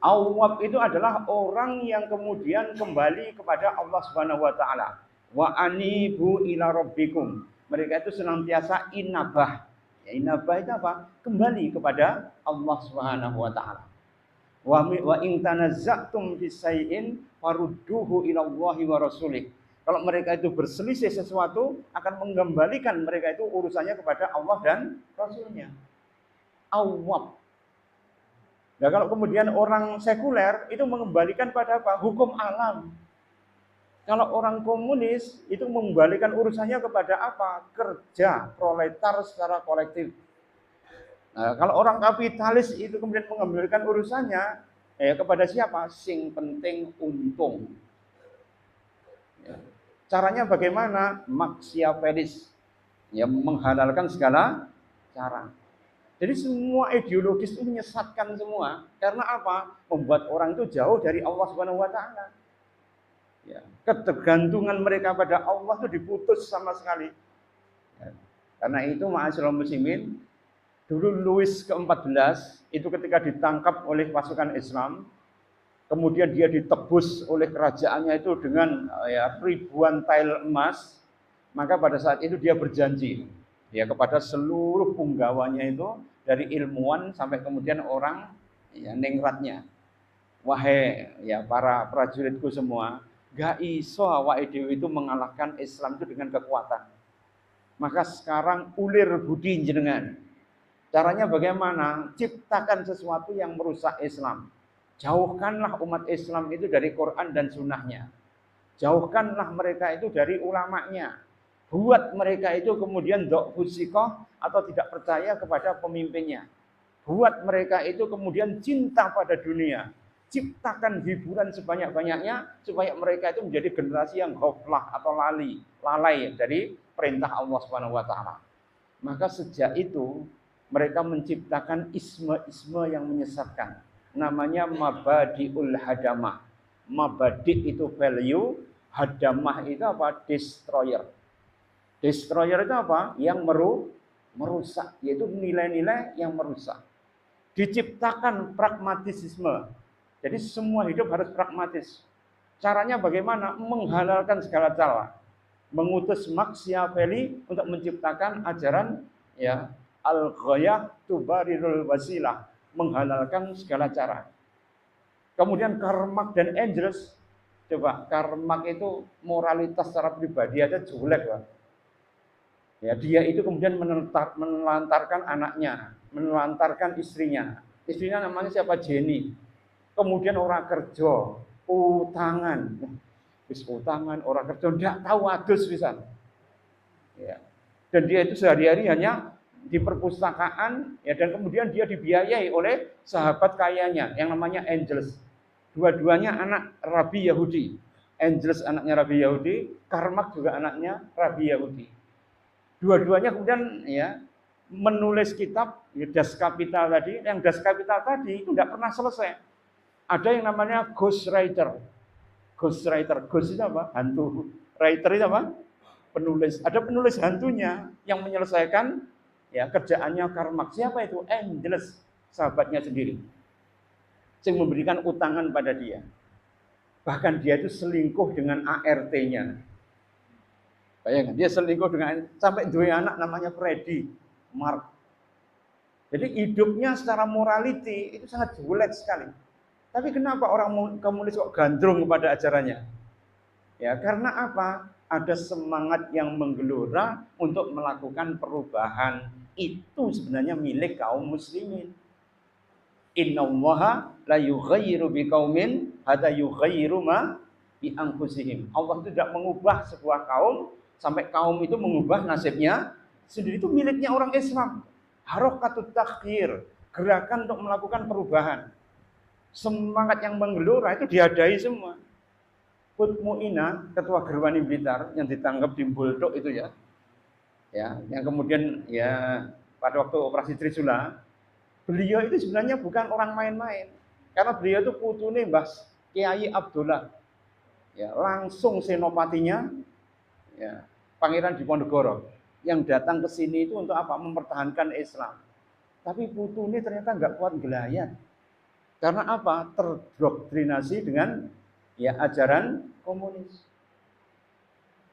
Awwab itu adalah orang yang kemudian kembali kepada Allah Subhanahu wa taala. Wa anibu ila rabbikum. Mereka itu senantiasa inabah. Ya, inabah itu apa? Kembali kepada Allah Subhanahu wa taala. Wa in tanazza'tum fi syai'in farudduhu ila Allahi wa rasulih. Kalau mereka itu berselisih sesuatu, akan mengembalikan mereka itu urusannya kepada Allah dan Rasulnya. Awwab. Nah, kalau kemudian orang sekuler itu mengembalikan pada apa? Hukum alam. Kalau orang komunis itu mengembalikan urusannya kepada apa? Kerja proletar secara kolektif. Nah, kalau orang kapitalis itu kemudian mengembalikan urusannya kepada siapa? Sing penting untung. Ya. Caranya bagaimana? Machiavellis, ya, menghalalkan segala cara. Jadi semua ideologis itu menyesatkan semua. Karena apa? Membuat orang itu jauh dari Allah Subhanahu wa taala. Ya, ketergantungan mereka pada Allah itu diputus sama sekali. Ya. Karena itu ma'asyiral muslimin, dulu Louis ke-14 itu ketika ditangkap oleh pasukan Islam, kemudian dia ditebus oleh kerajaannya itu dengan ribuan tael emas, maka pada saat itu dia berjanji ya kepada seluruh punggawanya itu dari ilmuwan sampai kemudian orang ya ningratnya, wahai ya para prajuritku semua, gak iso awake dhewe itu mengalahkan Islam itu dengan kekuatan. Maka sekarang ulir budi jenengan. Caranya bagaimana? Ciptakan sesuatu yang merusak Islam. Jauhkanlah umat Islam itu dari Quran dan sunnahnya. Jauhkanlah mereka itu dari ulamanya. Buat mereka itu kemudian dhofusikoh atau tidak percaya kepada pemimpinnya. Buat mereka itu kemudian cinta pada dunia. Ciptakan hiburan sebanyak-banyaknya supaya mereka itu menjadi generasi yang ghaflah atau lalai dari perintah Allah Subhanahu wa taala. Maka sejak itu mereka menciptakan isme-isme yang menyesatkan. Namanya mabadiul hadamah. Mabadi itu value, hadamah itu apa? Destroyer. Destroyer itu apa? Yang merusak, yaitu nilai-nilai yang merusak. Diciptakan pragmatisisme. Jadi semua hidup harus pragmatis. Caranya bagaimana? Menghalalkan segala cara. Mengutus Machiavelli untuk menciptakan ajaran ya al-ghayah tubarirul wasilah, menghalalkan segala cara. Kemudian Karl Marx dan Engels, coba Karl Marx itu moralitas secara pribadi aja jelek, Pak. Ya, dia itu kemudian menelantarkan anaknya, menelantarkan istrinya. Istrinya namanya siapa? Jenny. Kemudian orang kerja, utangan. Wis utangan, orang kerja ndak tahu adus pisan. Ya. Dan dia itu sehari-hari hanya di perpustakaan ya, dan kemudian dia dibiayai oleh sahabat kayanya yang namanya Angelus. Dua-duanya anak Rabi Yahudi. Angelus anaknya Rabi Yahudi, Karmak juga anaknya Rabi Yahudi. Dua-duanya kemudian ya menulis kitab ya, Das Kapital tadi. Yang Das Kapital tadi itu tidak pernah selesai. Ada yang namanya ghostwriter. Ghostwriter, ghost itu apa? Hantu. Writer itu apa? Penulis. Ada penulis hantunya yang menyelesaikan ya kerjaannya Karmak. Siapa itu? Angelus, sahabatnya sendiri. Yang memberikan utangan pada dia. Bahkan dia itu selingkuh dengan ART-nya. Bayangkan, dia selingkuh dengan sampai dua anak namanya Freddy, Mark. Jadi hidupnya secara morality itu sangat jelek sekali. Tapi kenapa orang komunis kok gandrung kepada ajarannya? Ya, karena apa? Ada semangat yang menggelora untuk melakukan perubahan. Itu sebenarnya milik kaum muslimin. Innallaha la yughayyiru biqaumin hatta yughayyiru ma bi anfusihim. Allah itu tidak mengubah sebuah kaum sampai kaum itu mengubah nasibnya sendiri. Itu miliknya orang Islam. Harakatut takhir, gerakan untuk melakukan perubahan. Semangat yang menggelora itu diadai semua. Put Mu'ina, ketua Gerwani Blitar yang ditangkap di Buldok itu ya, yang kemudian ya pada waktu operasi Trisula, beliau itu sebenarnya bukan orang main-main, karena beliau itu putune Mbah Kiai Abdullah, ya langsung senopatinya, ya Pangeran Diponegoro yang datang ke sini itu untuk apa? Mempertahankan Islam. Tapi putune ternyata nggak kuat gelayat. Karena apa? Terdoktrinasi dengan ya ajaran komunis.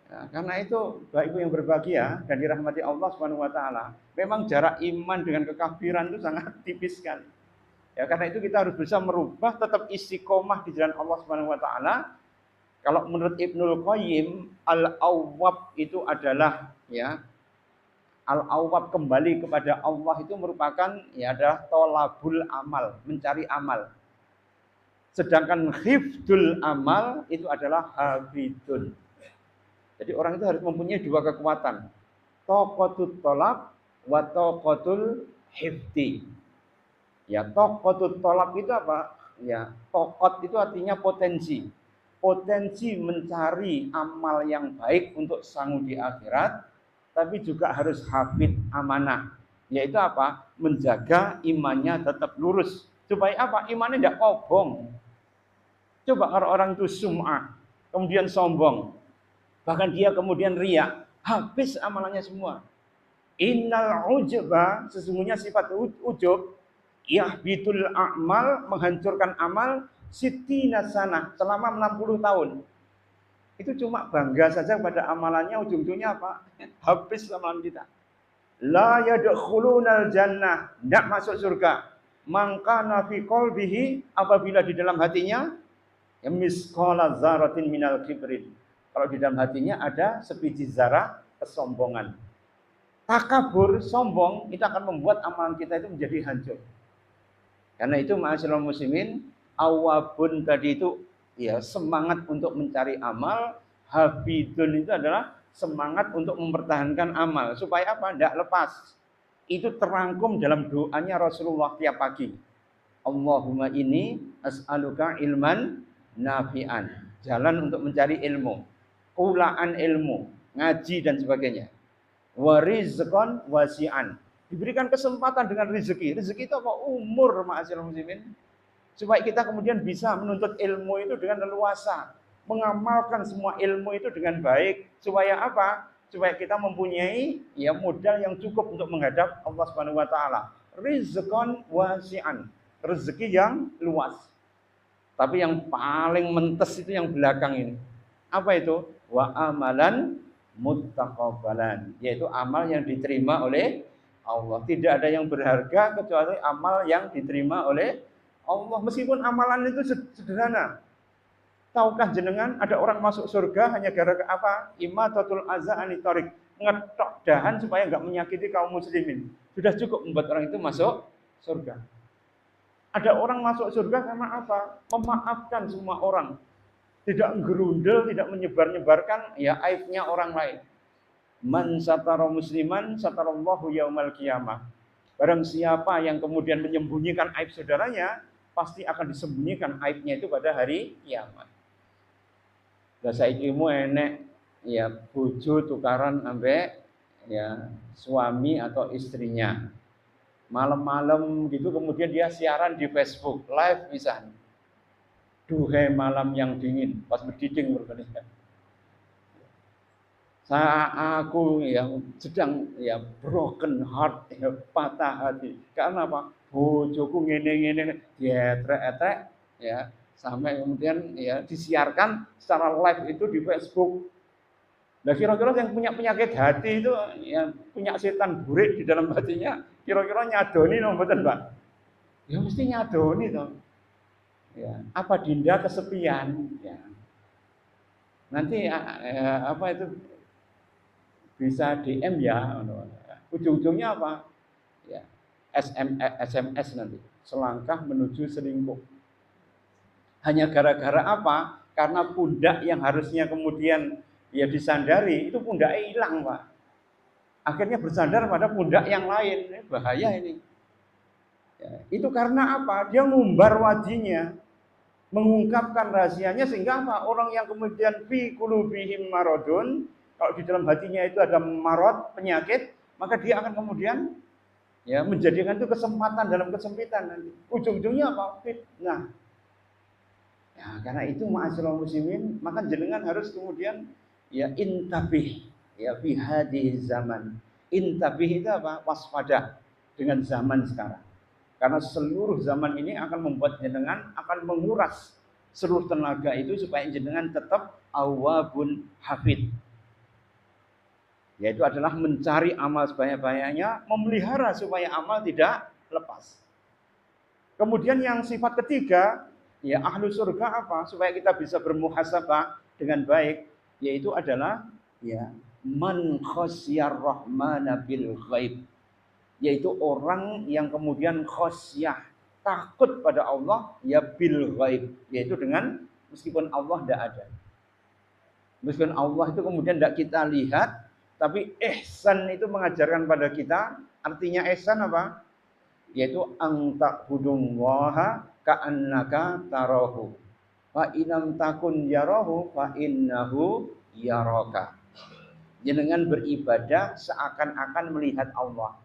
Nah, karena itu Bapak Ibu yang berbahagia dan dirahmati Allah Subhanahu wa taala, memang jarak iman dengan kekafiran itu sangat tipis sekali. Ya, karena itu kita harus bisa merubah, tetap istiqomah di jalan Allah Subhanahu wa taala. Kalau menurut Ibnul Qayyim, al-awwab itu adalah ya al-awwab kembali kepada Allah itu merupakan ya adalah tolabul amal, mencari amal. Sedangkan hifdul amal itu adalah habidun. Jadi orang itu harus mempunyai dua kekuatan. Taqatut tolab wa taqatul hifdi. Ya, taqatut tolab itu apa? Ya, taqat itu artinya potensi. Potensi mencari amal yang baik untuk sanggup di akhirat. Tapi juga harus hafid amanah, yaitu apa? Menjaga imannya tetap lurus. Supaya apa? Imannya tidak kobong. Coba kalau orang itu sum'ah, kemudian sombong, bahkan dia kemudian riya, habis amalannya semua. Innal ujba, sesungguhnya sifat ujub, yahbitul a'mal, menghancurkan amal, sitina sanah, selama 60 tahun. Itu cuma bangga saja pada amalannya, ujung-ujungnya apa? Habis amalan kita. La yadkhulunal jannah, tidak masuk surga. Mangkana fi qalbihi, apabila di dalam hatinya ya misqala dzarratin minal kibrin. Kalau di dalam hatinya ada sebiji zarah kesombongan. Takabur, sombong, itu akan membuat amalan kita itu menjadi hancur. Karena itu ma'asyiral muslimin, awabun tadi itu ya semangat untuk mencari amal, habidun itu adalah semangat untuk mempertahankan amal supaya apa? Tidak lepas. Itu terangkum dalam doanya Rasulullah tiap pagi. Allahumma inni as'aluka ilman nafi'an. Jalan untuk mencari ilmu, kulaan ilmu, ngaji dan sebagainya. Wa rizqan wasi'an. Diberikan kesempatan dengan rezeki. Rezeki itu apa? Umur, ma'asyiral muslimin. Supaya kita kemudian bisa menuntut ilmu itu dengan leluasa, mengamalkan semua ilmu itu dengan baik. Supaya apa? Supaya kita mempunyai ya modal yang cukup untuk menghadap Allah Subhanahu wa taala. Rizqan wasi'an, rezeki yang luas. Tapi yang paling mentes itu yang belakang ini. Apa itu? Wa amalan muttaqabbalan, yaitu amal yang diterima oleh Allah. Tidak ada yang berharga kecuali amal yang diterima oleh Allah, meskipun amalan itu sederhana. Tahukah jenengan ada orang masuk surga hanya gara-gara apa? Imatatul adza anit thariq, ngetok dahan supaya enggak menyakiti kaum muslimin. Sudah cukup membuat orang itu masuk surga. Ada orang masuk surga karena apa? Memaafkan semua orang. Tidak gerundel, tidak menyebar-nyebarkan ya aibnya orang lain. Man satara musliman satarallahu yaumal qiyamah. Barang siapa yang kemudian menyembunyikan aib saudaranya, pasti akan disembunyikan aibnya itu pada hari kiamat. Lah saiki mu enek ya bojo tukaran ambek ya suami atau istrinya. Malam-malam gitu kemudian dia siaran di Facebook, live bisa. Duhai malam yang dingin, pas berdiding berkali. Aku yang sedang ya broken heart, ya, patah hati. Karena apa? Bojoku ngene-ngene dietrek-etrek ya, sampai kemudian ya disiarkan secara live itu di Facebook. Nah kira-kira yang punya penyakit hati itu yang punya setan burik di dalam hatinya, kira-kira nyadoni no mboten, Pak? Ya mesti nyadoni toh. Ya, apa Dinda kesepian ya. Nanti apa itu bisa DM ya. Ujung-ujungnya apa? Ya, SMS nanti. Selangkah menuju selingkuh. Hanya gara-gara apa? Karena pundak yang harusnya kemudian ya disandari itu pundaknya hilang, Pak. Akhirnya bersandar pada pundak yang lain. Ini bahaya ini. Ya, itu karena apa? Dia ngumbar wadinya, mengungkapkan rahasianya sehingga apa? Orang yang kemudian fi qulubihim maradun, kalau di dalam hatinya itu ada marad, penyakit, maka dia akan kemudian ya menjadikan itu kesempatan dalam kesempitan nanti. Ujung-ujungnya apa? Fitnah. Ya, karena itu ma'asyiral muslimin, maka jenengan harus kemudian ya intabih ya fi hadhihi zaman. Intabih itu apa? Waspada dengan zaman sekarang. Karena seluruh zaman ini akan membuat jenengan akan menguras seluruh tenaga itu supaya jenengan tetap awwabun hafid. Yaitu adalah mencari amal sebanyak-banyaknya, memelihara supaya amal tidak lepas. Kemudian yang sifat ketiga, ya ahlu surga apa? Supaya kita bisa bermuhasabah dengan baik, yaitu adalah ya man khasyar rahmana bil ghaib. Yaitu orang yang kemudian khasyah, takut pada Allah ya bil ghaib, yaitu dengan meskipun Allah tidak ada. Meskipun Allah itu kemudian tidak kita lihat, tapi ihsan itu mengajarkan pada kita, artinya ihsan apa? Yaitu anta'budullaha ka'annaka tarahu. Fa inam takun yarahu fa innahu yaraka. Jenengan beribadah seakan-akan melihat Allah.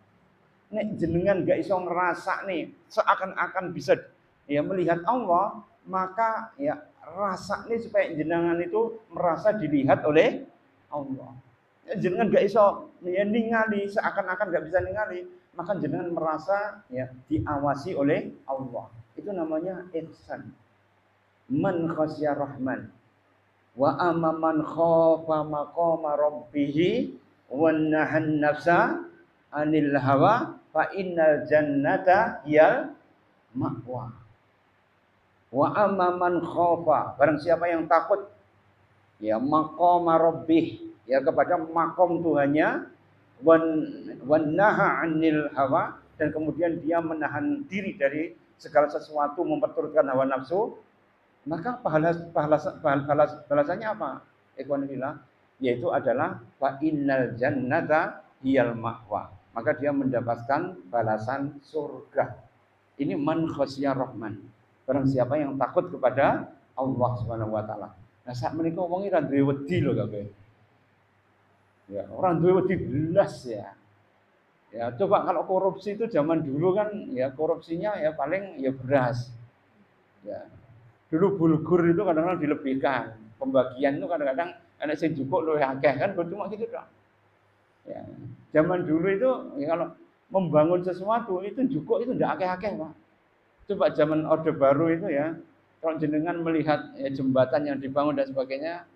Nek jenengan gak iso ngerasa nih seakan-akan bisa ya melihat Allah, maka ya rasa nih supaya jenengan itu merasa dilihat oleh Allah. Ya, jenengan gak iso ya ningali seakan-akan gak bisa ningali, maka jenengan merasa ya diawasi oleh Allah. Itu namanya ihsan. Man khasyar rahman wa amma man khafa maqama rabbih wa nahan nafsa anil hawa fa innal jannata hiyal ma'wa. Wa amma man khafa, barang siapa yang takut ya maqama rabbih, ya kepada makom Tuhannya, wan naha anil hawa, dan kemudian dia menahan diri dari segala sesuatu memperturutkan hawa nafsu, maka balasannya apa? Ikhwanillah, yaitu adalah fa innal jannata hiyal ma'wa. Maka dia mendapatkan balasan surga. Ini man khasyar rahman. Barang siapa yang takut kepada Allah Subhanahu wa taala. Nah, saat menika wong ora duwe wedi lho kabeh. Ya, orang duwe wedi belas ya. Ya, coba kalau korupsi itu zaman dulu kan ya korupsinya ya paling ya beras. Ya. Dulu bulgur itu kadang-kadang dilebihkan. Pembagian itu kadang-kadang anak sing jupuk luwih akeh kan cuma gitu dong. Ya. Zaman dulu itu ya kalau membangun sesuatu itu jukuk itu ndak akeh-akeh, Pak. Coba zaman Orde Baru itu ya, kalau jenengan melihat ya, jembatan yang dibangun dan sebagainya,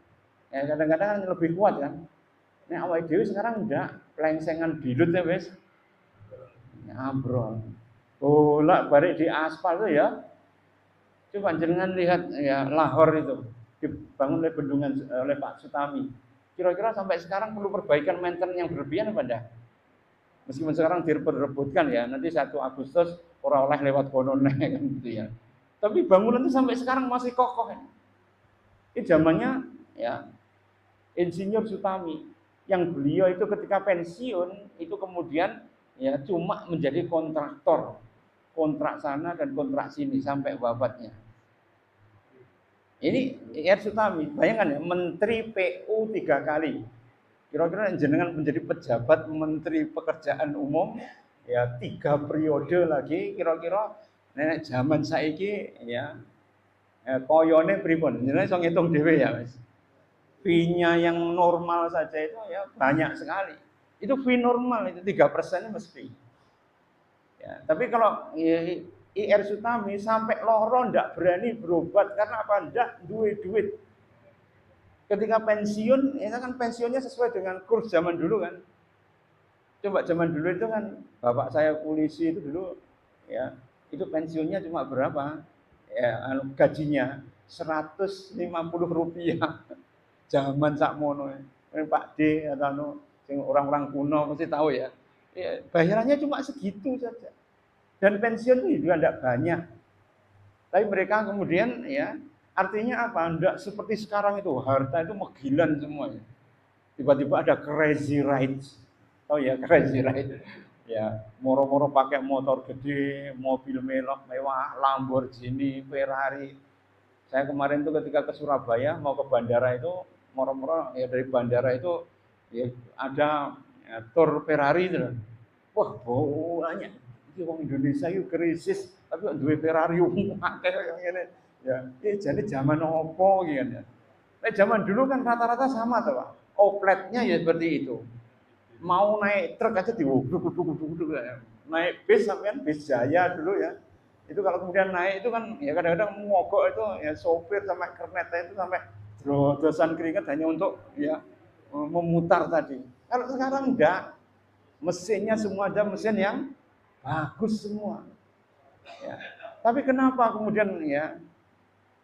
ya kadang-kadang lebih kuat kan. Nek awake dhewe sekarang ndak plengsengan dilut ya wis. Ambrol. Bolak-balik di aspal itu ya. Coba jenengan lihat ya Lahore itu dibangun oleh bendungan oleh Pak Sutami. Kira-kira sampai sekarang perlu perbaikan maintenance yang berlebihan apa enggak? Meskipun sekarang direbut-rebutkan ya, nanti 1 Agustus orang oleh lewat kono kan gitu ya. Tapi bangunan itu sampai sekarang masih kokoh. Ini zamannya ya Insinyur Sutami. yang beliau itu ketika pensiun itu kemudian ya cuma menjadi kontraktor, kontrak sana dan kontrak sini sampai wafatnya. Ini R. Sutami, bayangkan ya, Menteri PU 3 kali. Kira-kira jenengan menjadi pejabat Menteri Pekerjaan Umum ya 3 periode lagi, kira-kira nenek zaman saiki ya koyone pripun? Jenengan iso ngitung dhewe ya, Mas. Fee-nya yang normal saja itu ya banyak sekali. Itu fee normal itu 3% mesti. Ya, tapi kalau IR Sutami sampai loro ndak berani berobat karena apa? Ndak duit. Ketika pensiun, itu kan pensiunnya sesuai dengan kurs zaman dulu kan. Coba zaman dulu itu kan bapak saya polisi itu dulu ya, itu pensiunnya cuma berapa? Ya, gajinya Rp150. Zaman sakmono. Pak D atau orang-orang kuno mesti tahu ya. Ya, bayarannya cuma segitu saja. Dan pensiun itu juga tidak banyak. Tapi mereka kemudian ya artinya apa? Tidak seperti sekarang itu harta itu megilan semuanya. Tiba-tiba ada crazy rides. Tahu ya crazy ride? Ya moro-moro pakai motor gede, mobil mewah, Lamborghini, Ferrari. Saya kemarin tuh ketika ke Surabaya mau ke bandara itu moro-moro ya dari bandara itu ya ada ya, tour Ferrari itu. Wah, banyak. Iki wong Indonesia itu krisis, tapi kok duwe Ferrari akeh yang ngene. Ya, jadi zaman opo gitu ya. Nah, zaman dulu kan rata-rata sama tuh, Pak. Opletnya ya seperti itu. Mau naik truk aja diwuduk ya. Naik bis sampean bis Jaya dulu ya. Itu kalau kemudian naik itu kan ya kadang-kadang mogok itu ya sopir sampai kernetnya itu sampai drodosan keringat hanya untuk ya memutar tadi. Kalau sekarang enggak, mesinnya semua ada mesin yang bagus semua. Ya. Tapi kenapa kemudian ya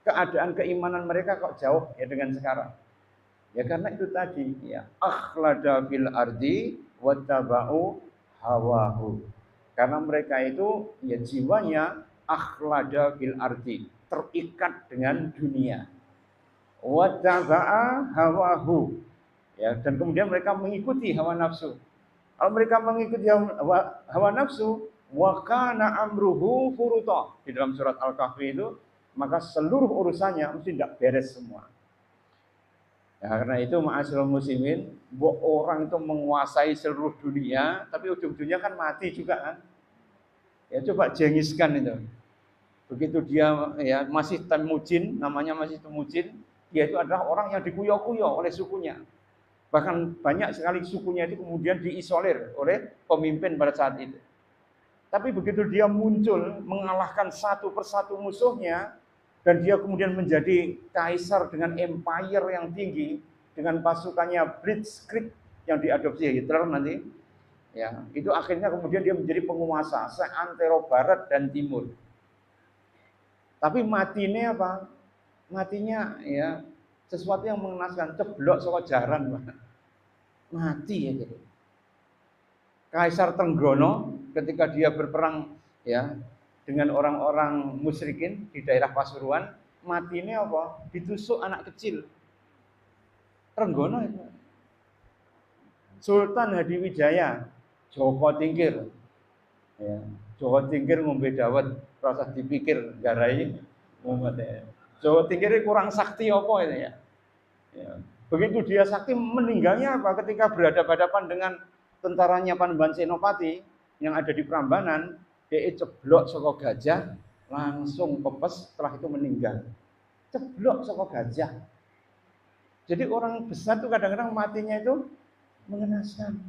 keadaan keimanan mereka kok jauh ya dengan sekarang? Ya karena itu tadi ya akhlada fil ardi wattaba'u hawahu. Karena mereka itu ya jiwanya akhlada fil ardi, terikat dengan dunia. Wattaba'a hawahu. Ya, dan kemudian mereka mengikuti hawa nafsu. Kalau mereka mengikuti hawa nafsu, wa kana amruhu furuta. Di dalam surat Al-Kahfi itu, maka seluruh urusannya mesti tidak beres semua. Ya, karena itu ma'asyiral muslimin, orang itu menguasai seluruh dunia, tapi ujung-ujungnya kan mati juga kan. Ya coba jengiskan itu. Begitu dia ya masih Temujin, namanya masih Temujin, dia itu adalah orang yang dikuyok-kuyok oleh sukunya. Bahkan banyak sekali sukunya itu kemudian diisolir oleh pemimpin pada saat itu. Tapi begitu dia muncul mengalahkan satu persatu musuhnya dan dia kemudian menjadi kaisar dengan empire yang tinggi dengan pasukannya Blitzkrieg yang diadopsi Hitler nanti, ya itu akhirnya kemudian dia menjadi penguasa seantero barat dan timur. Tapi matinya apa? Matinya ya sesuatu yang mengenaskan, ceblok saka jaran, mati ya gitu. Kaisar Trenggono ketika dia berperang ya dengan orang-orang musyrikin di daerah Pasuruan, matinya apa? Ditusuk anak kecil. Trenggono itu. Sultan Hadiwijaya, Joko Tingkir. Ya, Joko Tingkir ngombe dawet, rasa dipikir garai mumet ya. Joko Tingkir kurang sakti apa itu ya? Ya. Begitu dia sakti meninggalnya apa? Ketika berhadapan-hadapan dengan tentaranya Panembahan Senopati yang ada di Prambanan, dia ceblok saka gajah, langsung pepes, setelah itu meninggal. Ceblok saka gajah. Jadi orang besar itu kadang-kadang matinya itu mengenaskan.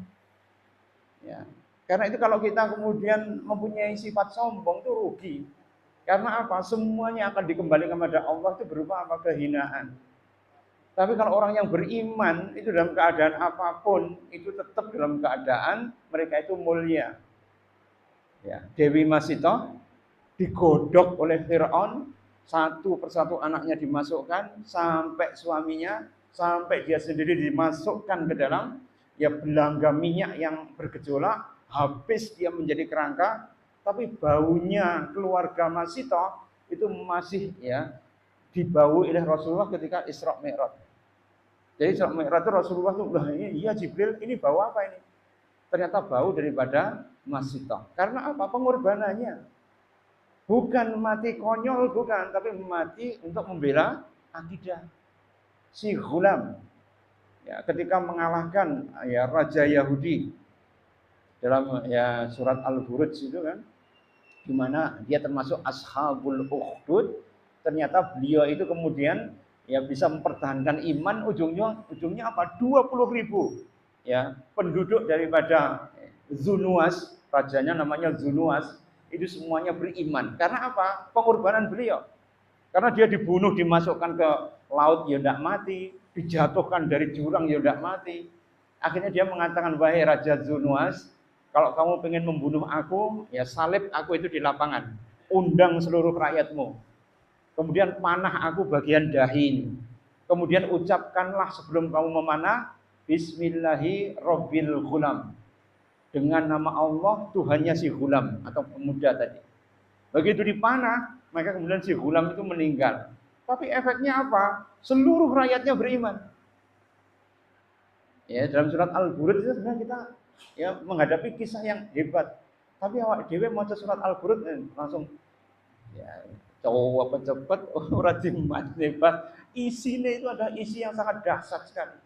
Ya. Karena itu kalau kita kemudian mempunyai sifat sombong itu rugi. Karena apa? Semuanya akan dikembalikan kepada Allah itu berupa apa? Kehinaan. Tapi kalau orang yang beriman itu dalam keadaan apapun itu tetap dalam keadaan mereka itu mulia. Ya, Dewi Masito digodok oleh Firaun, satu persatu anaknya dimasukkan sampai suaminya, sampai dia sendiri dimasukkan ke dalam ya belangga minyak yang bergejolak, habis dia menjadi kerangka, tapi baunya keluarga Masito itu masih ya dibawa oleh Rasulullah ketika Isra Mi'raj. Jadi Isra Mi'raj Rasulullah tuh, lah iya Jibril, ini bau apa ini? Ternyata bau daripada masita. Karena apa? Pengorbanannya. Bukan mati konyol, bukan, tapi mati untuk membela akidah. Si Ghulam, ya, ketika mengalahkan ya raja Yahudi dalam ya surat Al-Buruj itu kan, di mana dia termasuk ashabul ukhdud, ternyata beliau itu kemudian ya bisa mempertahankan iman, ujungnya apa? 20.000 ya penduduk daripada Zunuas, rajanya namanya Zunuas, itu semuanya beriman. Karena apa? Pengorbanan beliau. Karena dia dibunuh, dimasukkan ke laut ya tidak mati, dijatuhkan dari jurang ya tidak mati. Akhirnya dia mengatakan, wahai Raja Zunuas, kalau kamu pengen membunuh aku, ya salib aku itu di lapangan. Undang seluruh rakyatmu. Kemudian panah aku bagian dahi ini. Kemudian ucapkanlah sebelum kamu memanah, Bismillahi Rabbil Ghulam. Dengan nama Allah, Tuhannya si Ghulam atau pemuda tadi. Begitu dipanah, maka kemudian si Ghulam itu meninggal. Tapi efeknya apa? Seluruh rakyatnya beriman. Ya, dalam surat Al-Buruj itu sebenarnya kita ya menghadapi kisah yang hebat. Tapi awak dewe maca surat Al-Buruj langsung ya cowok apa cepet ora dimat hebat. Isinya itu ada isi yang sangat dahsyat sekali.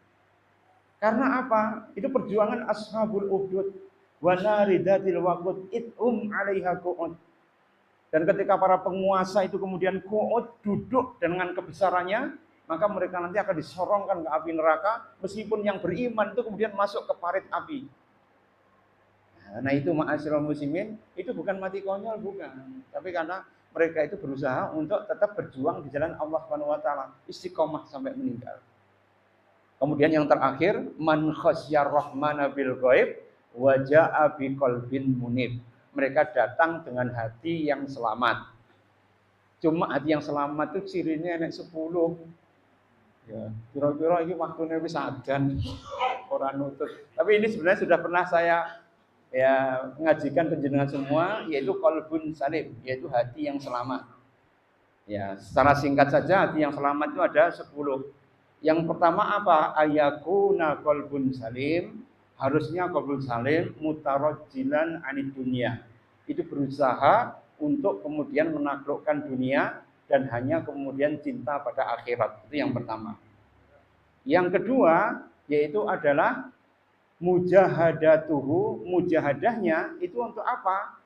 Karena apa? Itu perjuangan ashabul ukhdud wa naridatil waqud idhum 'alaiha qu'ud. Dan ketika para penguasa itu kemudian qu'ud duduk dengan kebesarannya, maka mereka nanti akan disorongkan ke api neraka, meskipun yang beriman itu kemudian masuk ke parit api. Nah itu ma'asyiral muslimin, itu bukan mati konyol, bukan. Tapi karena mereka itu berusaha untuk tetap berjuang di jalan Allah Subhanahu wa taala, istiqomah sampai meninggal. Kemudian yang terakhir, man khasyar rahmana bil ghaib wa jaa'a biqalbin munib. Mereka datang dengan hati yang selamat. Cuma hati yang selamat itu cirinya nek 10. Ya, kira-kira ini waktunya wis adzan ora nutut. Tapi ini sebenarnya sudah pernah saya ya mengajikan penjenengan semua, yaitu qalbun salim, yaitu hati yang selamat. Ya, secara singkat saja hati yang selamat itu ada 10. Yang pertama apa? Ayakuna qalbun salim, harusnya qalbun salim mutarajjilan anid dunia. Itu berusaha untuk kemudian menaklukkan dunia dan hanya kemudian cinta pada akhirat. Itu yang pertama. Yang kedua yaitu adalah mujahadatuhu, mujahadahnya itu untuk apa?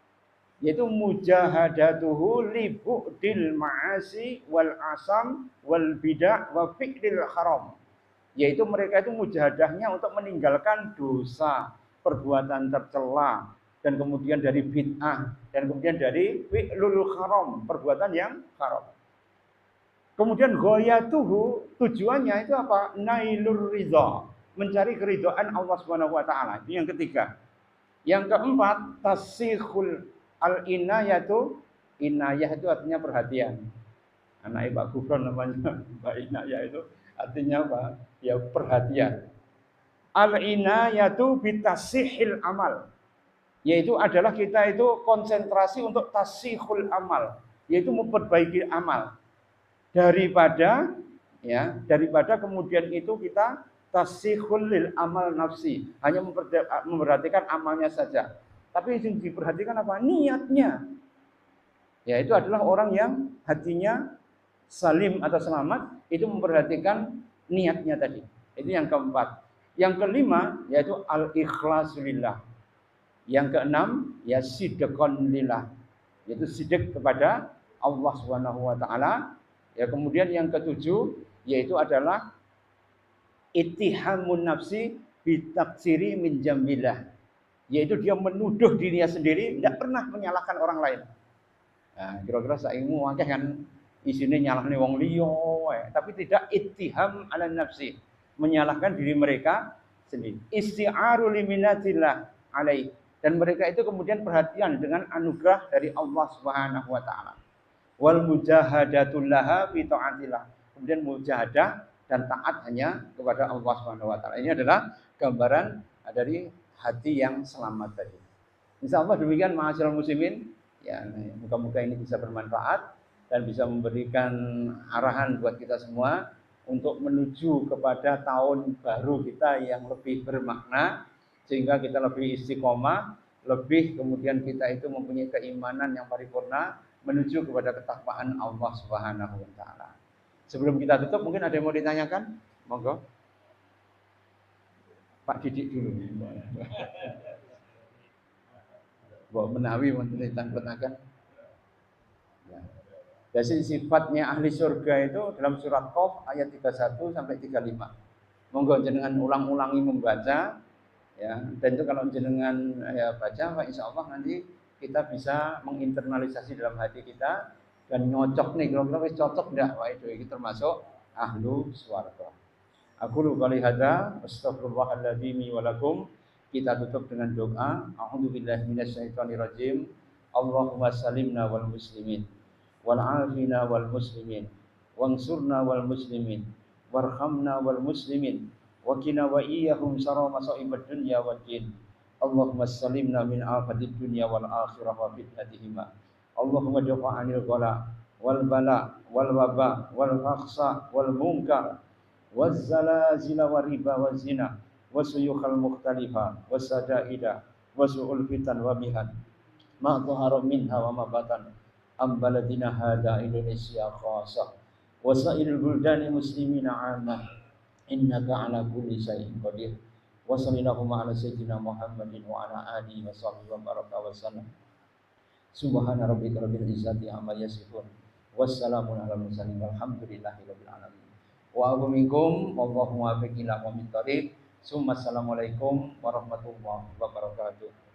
Yaitu mujahadatuhu li bu'dil ma'asi wal asam wal bid'ah wa fi'lil haram. Yaitu mereka itu mujahadahnya untuk meninggalkan dosa, perbuatan tercela, dan kemudian dari bid'ah, dan kemudian dari fi'lul haram, perbuatan yang haram. Kemudian ghayatuhu, tujuannya itu apa? Nailur ridha, mencari keridhaan Allah Subhanahu wa taala. Itu yang ketiga. Yang keempat, tasihul al-inayatu, inayah itu artinya perhatian. Anak Pak Gufron namanya Mbak Inayah itu artinya apa? Ya perhatian. Al-inayatu bitasihil amal. Yaitu adalah kita itu konsentrasi untuk tasihul amal, yaitu memperbaiki amal. Daripada kemudian itu kita tasihul lil amal nafsi, hanya memperhatikan amalnya saja. Tapi yang diperhatikan apa? Niatnya. Ya, itu adalah orang yang hatinya salim atau selamat, itu memperhatikan niatnya tadi. Itu yang keempat. Yang kelima yaitu al-ikhlasu lillah. Yang keenam ya sidqan lillah, yaitu sidik kepada Allah Subhanahu wa taala. Ya, kemudian yang ketujuh yaitu adalah ittihamun nafsi bitaksiri min jambillah, yaitu dia menuduh dirinya sendiri, tidak pernah menyalahkan orang lain. Nah, kira-kira saingmu akeh kan isine nyalahne wong liya, tapi tidak ittiham ala nafsi, menyalahkan diri mereka sendiri. Isti'aru liminatillah alaih, dan mereka itu kemudian perhatian dengan anugerah dari Allah Subhanahu wa taala. Wal mujahadatul laha fi taatillah, kemudian mujahadah dan taat hanya kepada Allah Subhanahu wa taala. Ini adalah gambaran dari hati yang selamat tadi. Insyaallah demikian ma'asyiral muslimin. Ya, mudah-mudahan ini bisa bermanfaat dan bisa memberikan arahan buat kita semua untuk menuju kepada tahun baru kita yang lebih bermakna, sehingga kita lebih istiqomah, lebih kemudian kita itu mempunyai keimanan yang paripurna menuju kepada ketakwaan Allah Subhanahu wa taala. Sebelum kita tutup mungkin ada yang mau ditanyakan? Monggo. Pak Didik dulu. Mbok menawi wonten ditangkutaken. Ya. Jadi sifatnya ahli surga itu dalam surat Qaf ayat 31 sampai 35. Monggo jenengan ulang-ulangi membaca ya. Dan itu kalau jenengan ya baca, insya Allah nanti kita bisa menginternalisasi dalam hati kita dan nyocok nih, kira-kira wis cocok ndak wah itu ini termasuk ahlu swarga. Aku lupa lihada, astagfirullahaladzim walakum. Kita tutup dengan doa. A'udzubillahi minasyaitonirrajim. Allahumma salimna wal muslimin, wal afina wal muslimin, wansurna wal muslimin, warhamna wal muslimin, wakina wa iyyahum syarra masaibad dunya wad din. Allahumma salimna min afadid dunya wal akhirah wa fitnatihima. Allahumma dafa'anil ghala wal bala wal waba wal fakhsa wal munkar wazzalazila wariba wazina wasuyukhal mukhtalifa wasadaida wasu'ul fitan wa mihan ma dhahara minha wa ma batan am baladina hada Indonesia khasah wa sa'iril buldani muslimina 'amah innaka 'ala kulli syai'in qadir wa sallallahu ala sayyidina Muhammadin wa ala alihi wa sahbihi wa baraka wa sallam. Subhana rabbika rabbil izzati amma yasifun wassalamun ala mursalin walhamdulillahi rabbil alamin. Wa minkum wallahu muwaffiq ila aqwamit thoriq. Assalamualaikum warahmatullahi wabarakatuh.